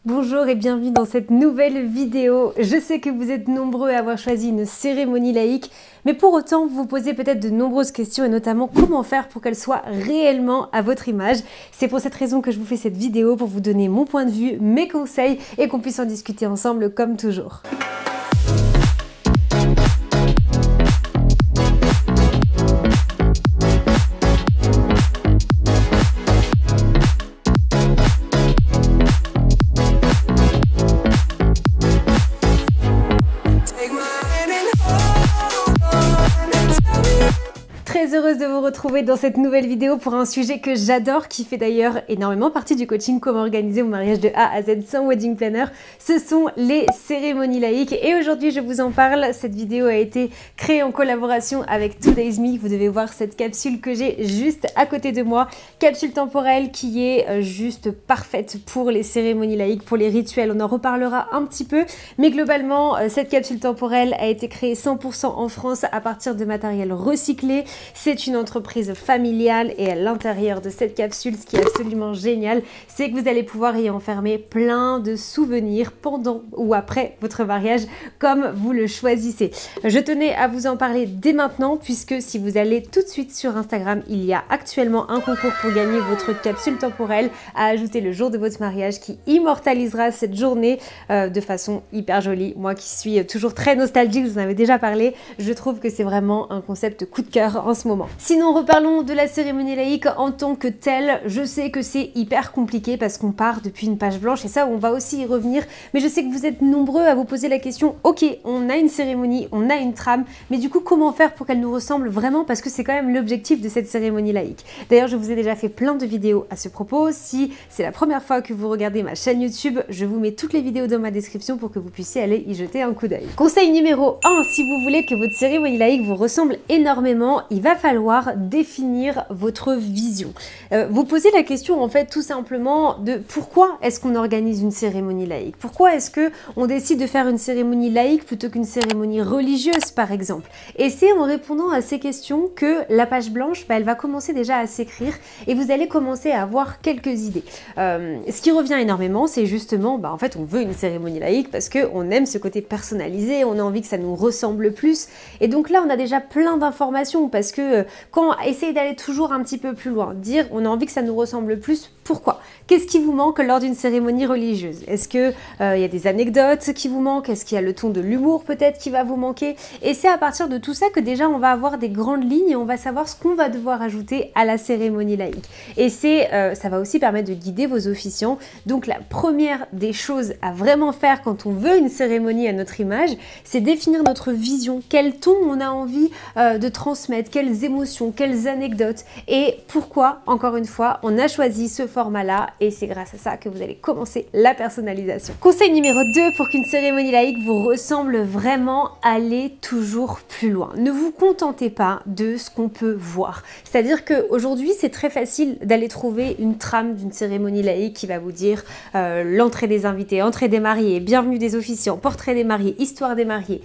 Bonjour et bienvenue dans cette nouvelle vidéo. Je sais que vous êtes nombreux à avoir choisi une cérémonie laïque, mais pour autant vous vous posez peut-être de nombreuses questions et notamment comment faire pour qu'elle soit réellement à votre image. C'est pour cette raison que je vous fais cette vidéo pour vous donner mon point de vue, mes conseils et qu'on puisse en discuter ensemble comme toujours. Très heureuse de vous retrouver dans cette nouvelle vidéo pour un sujet que j'adore, qui fait d'ailleurs énormément partie du coaching Comment organiser mon mariage de A à Z sans wedding planner. Ce sont les cérémonies laïques et aujourd'hui je vous en parle. Cette vidéo a été créée en collaboration avec Today's Me. Vous devez voir cette capsule que j'ai juste à côté de moi. Capsule temporelle qui est juste parfaite pour les cérémonies laïques, pour les rituels. On en reparlera un petit peu, mais globalement cette capsule temporelle a été créée 100% en France à partir de matériel recyclé. C'est une entreprise familiale et à l'intérieur de cette capsule, ce qui est absolument génial, c'est que vous allez pouvoir y enfermer plein de souvenirs pendant ou après votre mariage, comme vous le choisissez. Je tenais à vous en parler dès maintenant, puisque si vous allez tout de suite sur Instagram, il y a actuellement un concours pour gagner votre capsule temporelle à ajouter le jour de votre mariage qui immortalisera cette journée de façon hyper jolie. Moi qui suis toujours très nostalgique, je vous en avais déjà parlé, je trouve que c'est vraiment un concept coup de cœur en ce moment. Sinon, reparlons de la cérémonie laïque en tant que telle. Je sais que c'est hyper compliqué parce qu'on part depuis une page blanche et ça, on va aussi y revenir. Mais je sais que vous êtes nombreux à vous poser la question, ok, on a une cérémonie, on a une trame, mais du coup, comment faire pour qu'elle nous ressemble vraiment? Parce que c'est quand même l'objectif de cette cérémonie laïque. D'ailleurs, je vous ai déjà fait plein de vidéos à ce propos. Si c'est la première fois que vous regardez ma chaîne YouTube, je vous mets toutes les vidéos dans ma description pour que vous puissiez aller y jeter un coup d'œil. Conseil numéro 1, si vous voulez que votre cérémonie laïque vous ressemble énormément, il va falloir définir votre vision. Vous posez la question en fait tout simplement de pourquoi est-ce qu'on organise une cérémonie laïque? Pourquoi est-ce que on décide de faire une cérémonie laïque plutôt qu'une cérémonie religieuse par exemple? Et c'est en répondant à ces questions que la page blanche, elle va commencer déjà à s'écrire et vous allez commencer à avoir quelques idées. Ce qui revient énormément, c'est justement, en fait on veut une cérémonie laïque parce qu'on aime ce côté personnalisé, on a envie que ça nous ressemble plus et donc là on a déjà plein d'informations parce que quand on essaye d'aller toujours un petit peu plus loin, dire on a envie que ça nous ressemble plus, pourquoi? Qu'est-ce qui vous manque lors d'une cérémonie religieuse? Est-ce que y a des anecdotes qui vous manquent? Est-ce qu'il y a le ton de l'humour peut-être qui va vous manquer? Et c'est à partir de tout ça que déjà on va avoir des grandes lignes et on va savoir ce qu'on va devoir ajouter à la cérémonie laïque. Et ça va aussi permettre de guider vos officiants. Donc la première des choses à vraiment faire quand on veut une cérémonie à notre image, c'est définir notre vision, quel ton on a envie de transmettre, quelles émotions, quelles anecdotes et pourquoi, encore une fois, on a choisi ce format-là et c'est grâce à ça que vous allez commencer la personnalisation. Conseil numéro 2, pour qu'une cérémonie laïque vous ressemble vraiment, allez toujours plus loin. Ne vous contentez pas de ce qu'on peut voir. C'est-à-dire qu'aujourd'hui, c'est très facile d'aller trouver une trame d'une cérémonie laïque qui va vous dire l'entrée des invités, entrée des mariés, bienvenue des officiants, portrait des mariés, histoire des mariés.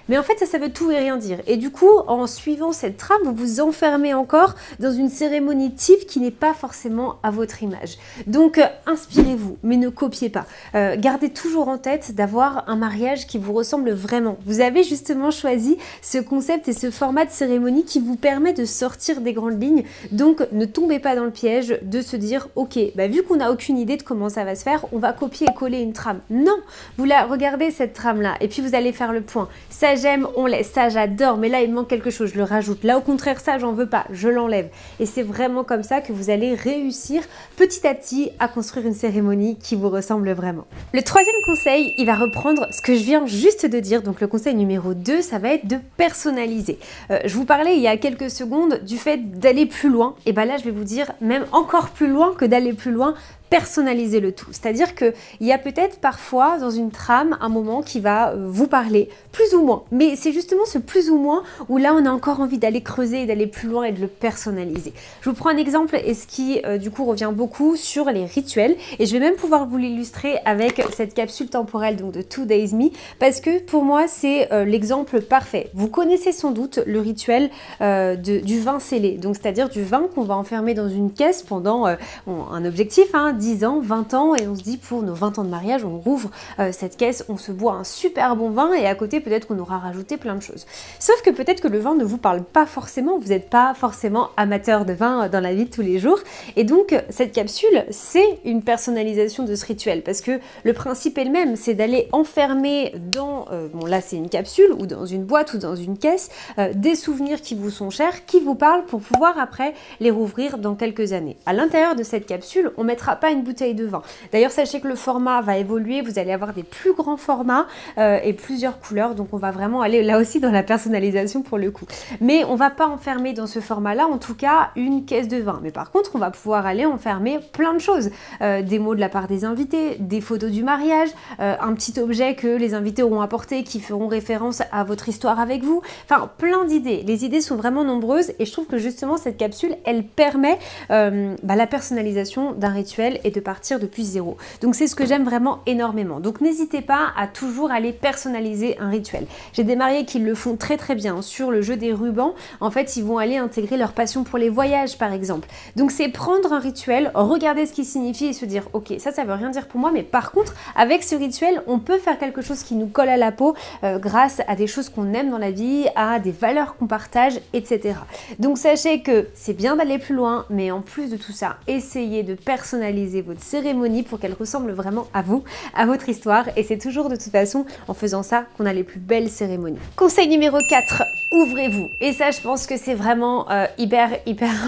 Mais en fait, ça veut tout et rien dire. Et du coup, en suivant cette trame, vous vous enfermez encore dans une cérémonie type qui n'est pas forcément à votre image. Donc, inspirez-vous, mais ne copiez pas. Gardez toujours en tête d'avoir un mariage qui vous ressemble vraiment. Vous avez justement choisi ce concept et ce format de cérémonie qui vous permet de sortir des grandes lignes. Donc, ne tombez pas dans le piège de se dire, ok, vu qu'on n'a aucune idée de comment ça va se faire, on va copier et coller une trame. Non, vous la regardez cette trame-là et puis vous allez faire le point. Ça, j'aime, on laisse, ça j'adore, mais là il me manque quelque chose, je le rajoute. Là au contraire, ça j'en veux pas, je l'enlève. Et c'est vraiment comme ça que vous allez réussir petit à petit à construire une cérémonie qui vous ressemble vraiment. Le troisième conseil, il va reprendre ce que je viens juste de dire. Donc le conseil numéro 2, ça va être de personnaliser. Je vous parlais il y a quelques secondes du fait d'aller plus loin. Et là je vais vous dire même encore plus loin que d'aller plus loin, personnaliser le tout. C'est-à-dire qu'il y a peut-être parfois dans une trame un moment qui va vous parler, plus ou moins. Mais c'est justement ce plus ou moins où là on a encore envie d'aller creuser et d'aller plus loin et de le personnaliser. Je vous prends un exemple et ce qui du coup revient beaucoup sur les rituels et je vais même pouvoir vous l'illustrer avec cette capsule temporelle donc de Today's Me parce que pour moi c'est l'exemple parfait. Vous connaissez sans doute le rituel du vin scellé, donc c'est-à-dire du vin qu'on va enfermer dans une caisse pendant un objectif, 10 ans, 20 ans, et on se dit pour nos 20 ans de mariage, on rouvre cette caisse, on se boit un super bon vin, et à côté peut-être qu'on aura rajouté plein de choses. Sauf que peut-être que le vin ne vous parle pas forcément, vous n'êtes pas forcément amateur de vin dans la vie de tous les jours, et donc cette capsule, c'est une personnalisation de ce rituel, parce que le principe est le même, c'est d'aller enfermer dans, bon là c'est une capsule, ou dans une boîte, ou dans une caisse, des souvenirs qui vous sont chers, qui vous parlent, pour pouvoir après les rouvrir dans quelques années. À l'intérieur de cette capsule, on ne mettra pas une bouteille de vin. D'ailleurs, sachez que le format va évoluer, vous allez avoir des plus grands formats et plusieurs couleurs, donc on va vraiment aller là aussi dans la personnalisation pour le coup. Mais on ne va pas enfermer dans ce format-là, en tout cas, une caisse de vin. Mais par contre, on va pouvoir aller enfermer plein de choses. Des mots de la part des invités, des photos du mariage, un petit objet que les invités auront apporté qui feront référence à votre histoire avec vous. Enfin, plein d'idées. Les idées sont vraiment nombreuses et je trouve que justement cette capsule, elle permet la personnalisation d'un rituel et de partir depuis zéro. Donc c'est ce que j'aime vraiment énormément. Donc n'hésitez pas à toujours aller personnaliser un rituel. J'ai des mariés qui le font très très bien sur le jeu des rubans. En fait, ils vont aller intégrer leur passion pour les voyages par exemple. Donc c'est prendre un rituel, regarder ce qu'il signifie et se dire ok, ça veut rien dire pour moi, mais par contre avec ce rituel, on peut faire quelque chose qui nous colle à la peau grâce à des choses qu'on aime dans la vie, à des valeurs qu'on partage, etc. Donc sachez que c'est bien d'aller plus loin, mais en plus de tout ça, essayez de personnaliser votre cérémonie pour qu'elle ressemble vraiment à vous, à votre histoire, et c'est toujours de toute façon en faisant ça qu'on a les plus belles cérémonies. Conseil numéro 4, ouvrez-vous. Et ça, je pense que c'est vraiment hyper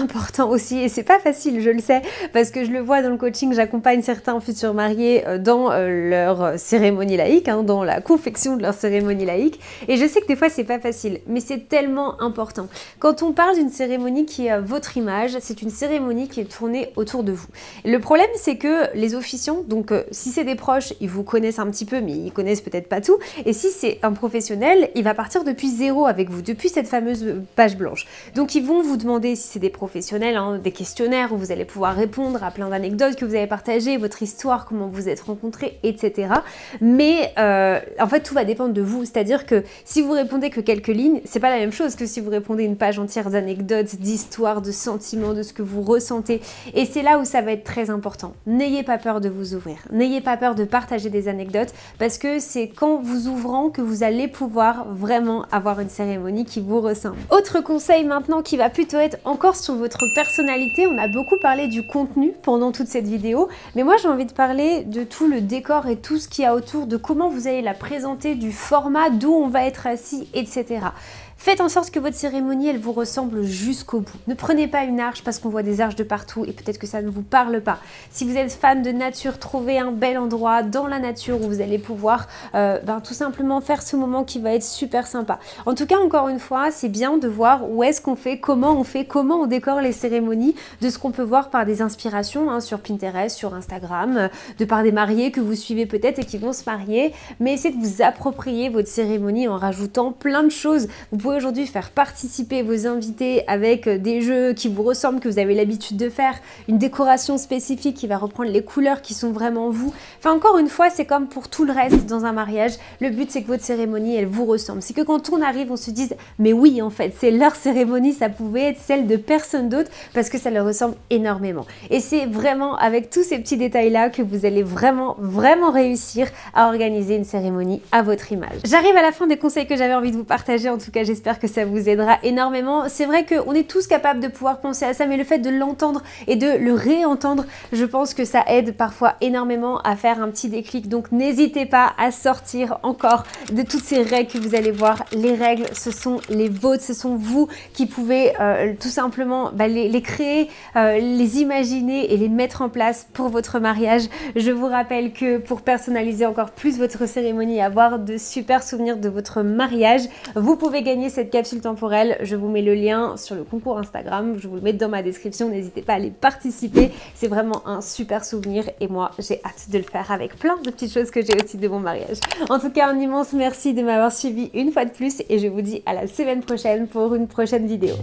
important aussi, et c'est pas facile, je le sais, parce que je le vois dans le coaching, j'accompagne certains futurs mariés dans leur cérémonie laïque, dans la confection de leur cérémonie laïque, et je sais que des fois c'est pas facile, mais c'est tellement important. Quand on parle d'une cérémonie qui est votre image, c'est une cérémonie qui est tournée autour de vous. Et le problème, c'est que les officiants, donc si c'est des proches, ils vous connaissent un petit peu, mais ils connaissent peut-être pas tout, et si c'est un professionnel, il va partir depuis zéro avec vous, depuis cette fameuse page blanche. Donc ils vont vous demander, si c'est des professionnels, des questionnaires où vous allez pouvoir répondre à plein d'anecdotes que vous avez partagées, votre histoire, comment vous êtes rencontrés, etc. Mais en fait, tout va dépendre de vous, c'est-à-dire que si vous répondez que quelques lignes, c'est pas la même chose que si vous répondez une page entière d'anecdotes, d'histoires, de sentiments, de ce que vous ressentez. Et c'est là où ça va être très important. N'ayez pas peur de vous ouvrir. N'ayez pas peur de partager des anecdotes parce que c'est qu'en vous ouvrant que vous allez pouvoir vraiment avoir une cérémonie qui vous ressemble. Autre conseil maintenant qui va plutôt être encore sur votre personnalité. On a beaucoup parlé du contenu pendant toute cette vidéo, mais moi j'ai envie de parler de tout le décor et tout ce qu'il y a autour, de comment vous allez la présenter, du format, d'où on va être assis, etc. Faites en sorte que votre cérémonie, elle vous ressemble jusqu'au bout. Ne prenez pas une arche parce qu'on voit des arches de partout et peut-être que ça ne vous parle pas. Si vous êtes fan de nature, trouvez un bel endroit dans la nature où vous allez pouvoir tout simplement faire ce moment qui va être super sympa. En tout cas, encore une fois, c'est bien de voir où est-ce qu'on fait, comment on décore les cérémonies, de ce qu'on peut voir par des inspirations sur Pinterest, sur Instagram, de par des mariés que vous suivez peut-être et qui vont se marier. Mais essayez de vous approprier votre cérémonie en rajoutant plein de choses. Vous pouvez aujourd'hui faire participer vos invités avec des jeux qui vous ressemblent, que vous avez l'habitude de faire, une décoration spécifique qui va reprendre les couleurs qui sont vraiment vous. Enfin, encore une fois, c'est comme pour tout le reste dans un mariage. Le but, c'est que votre cérémonie, elle vous ressemble. C'est que quand on arrive, on se dise, mais oui, en fait, c'est leur cérémonie, ça pouvait être celle de personne d'autre parce que ça leur ressemble énormément. Et c'est vraiment avec tous ces petits détails-là que vous allez vraiment réussir à organiser une cérémonie à votre image. J'arrive à la fin des conseils que j'avais envie de vous partager. En tout cas, j'espère que ça vous aidera énormément. C'est vrai qu'on est tous capables de pouvoir penser à ça, mais le fait de l'entendre et de le réentendre, je pense que ça aide parfois énormément à faire un petit déclic. Donc n'hésitez pas à sortir encore de toutes ces règles que vous allez voir. Les règles, ce sont les vôtres, ce sont vous qui pouvez tout simplement les créer, les imaginer et les mettre en place pour votre mariage. Je vous rappelle que pour personnaliser encore plus votre cérémonie et avoir de super souvenirs de votre mariage, vous pouvez gagner cette capsule temporelle. Je vous mets le lien sur le concours Instagram, je vous le mets dans ma description, n'hésitez pas à aller participer, c'est vraiment un super souvenir et moi j'ai hâte de le faire avec plein de petites choses que j'ai aussi de mon mariage. En tout cas, un immense merci de m'avoir suivi une fois de plus et je vous dis à la semaine prochaine pour une prochaine vidéo.